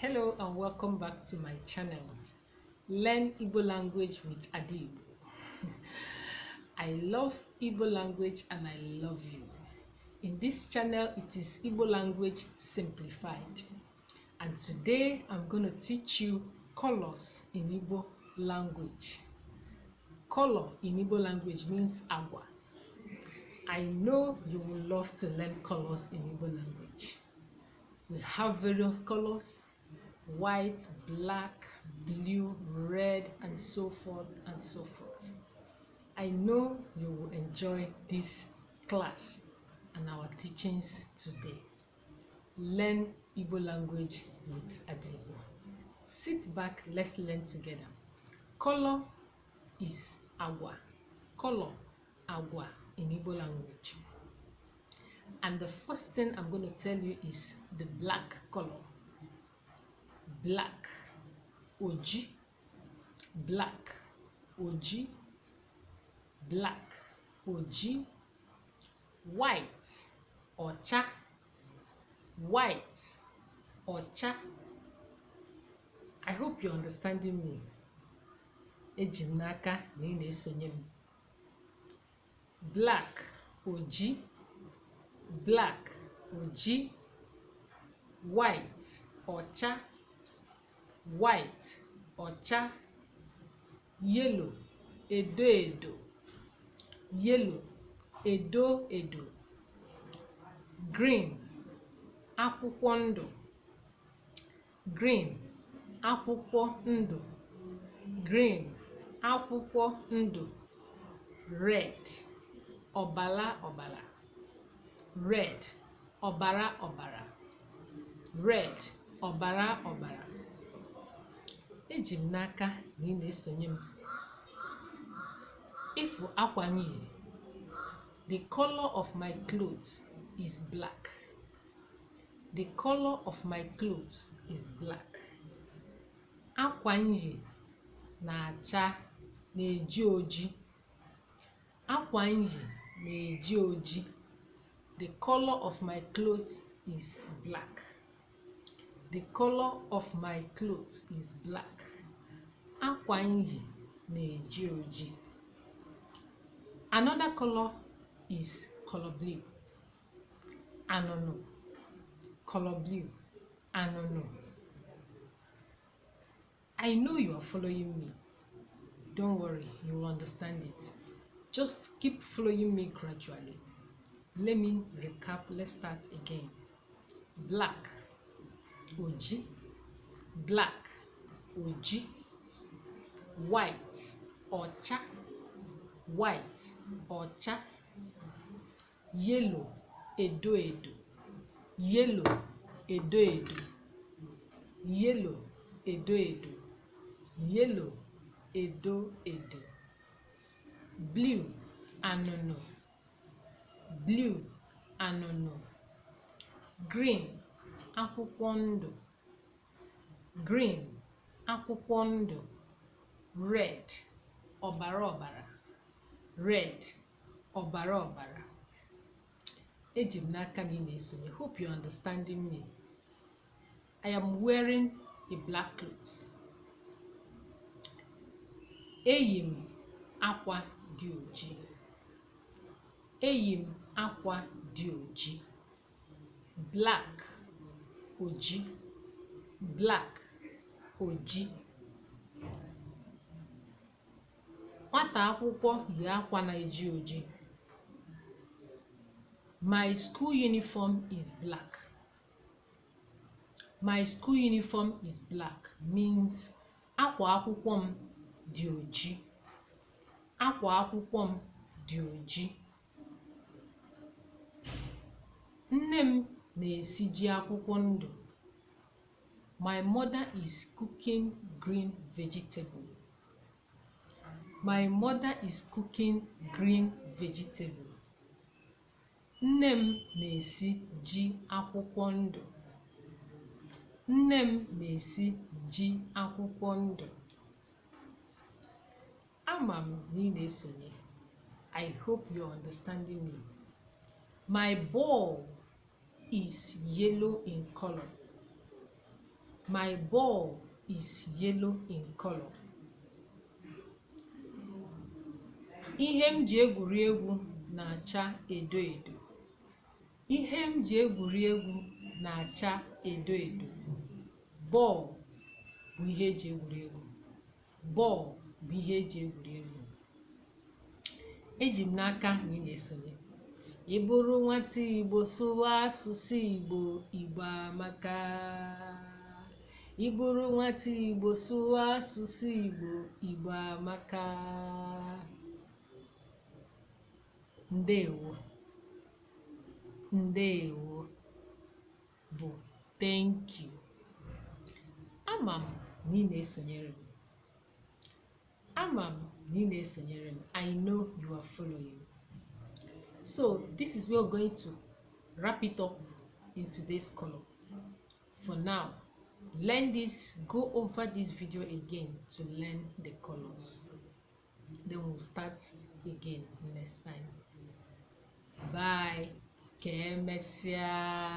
Hello and welcome back to my channel. Learn Igbo language with Ada Igbo. I love Igbo language and I love you. In this channel, it is Igbo language simplified. And today, I'm going to teach you colors in Igbo language. Color in Igbo language means agwa. I know you will love to learn colors in Igbo language. We have various colors: white, black, blue, red, and so forth and so forth. I know you will enjoy this class and our teachings today. Learn Igbo language with Ada Igbo. Sit back, let's learn together. Color is agwa. Color, agwa in Igbo language. And the first thing I'm going to tell you is the black color. Black, oji, black, oji, black, oji. White, ocha, white, ocha. I hope you're understanding me. Eji m n'aka na ị na-esonye m. Black, oji, black, oji. White, ocha, white, ocha. Yellow, edo edo, yellow, edo edo. Green, akwụkwọ ndụ, green, akwụkwọ ndụ, green, akwụkwọ ndụ. Red, ọbara ọbara, red, ọbara ọbara, red, ọbara ọbara. Eji m n'aka na ị na-esonye m. Ịfụ akwa m yiri. The color of my clothes is black. The color of my clothes is black. Akwa m yiri na-acha na-eji oji. Akwa m yiri na-eji oji. The color of my clothes is black. The color of my clothes is black. Akwa m yiri na-eji oji. Another color is color blue. Anono, color blue, anono. I know you are following me. Don't worry, you will understand it. Just keep following me gradually. Let me recap. Let's start again. Black, oji, black, oji. White, ocha, white, ocha. Yellow, edo edo, yellow, edo edo, yellow, edo edo, yellow, edo edo. Blue, anono, blue, anono. Green, akwụkwọ ndụ, green, akwụkwọ ndụ. Red, ọbara ọbara, red, ọbara ọbara. Eji m n'aka na ị na-esonye. Hope you're understanding me. I am wearing a black cloth. Eyi m akwa dị oji. Eyi m akwa dị oji. Black, oji, black, oji. Nwata akwụkwọ yi akwa na-eji oji. My school uniform is black. My school uniform is black means akwa akwụkwọ m dị oji. Akwa akwụkwọ m dị oji. Nne m na-esi ji akwụkwọ ndụ. My mother is cooking green vegetable. My mother is cooking green vegetable. Nne m na-esi ji akwụkwọ ndụ. Nne m na-esi ji akwụkwọ ndụ. Ama m na ị na-esonye. I hope you're understanding me. My ball is yellow in color. My ball is yellow in color. Ihe m ji egwuri egwu na-acha edo edo. Ihe m ji egwuri egwu na-acha edo edo. Ball bụ ihe eji egwuri egwu. Ball bụ ihe eji egwuri egwu. Eji m n'aka na ị na-esonye. Ị bụrụ nwata Igbo sụwa asụsụ Igbo, Igbo amaka. Ị bụrụ nwata Igbo sụwa asụsụ Igbo, Igbo amaka. Ndewo. Ndewo bụ thank you. Ama m na ị na-esonyere m. Ama m na ị na-esonyere m. I know you are following. So this is where we're going to wrap it up in today's column. For now, learn this, go over this video again to learn the colors. Then we'll start again next time. Bye. Que mesia.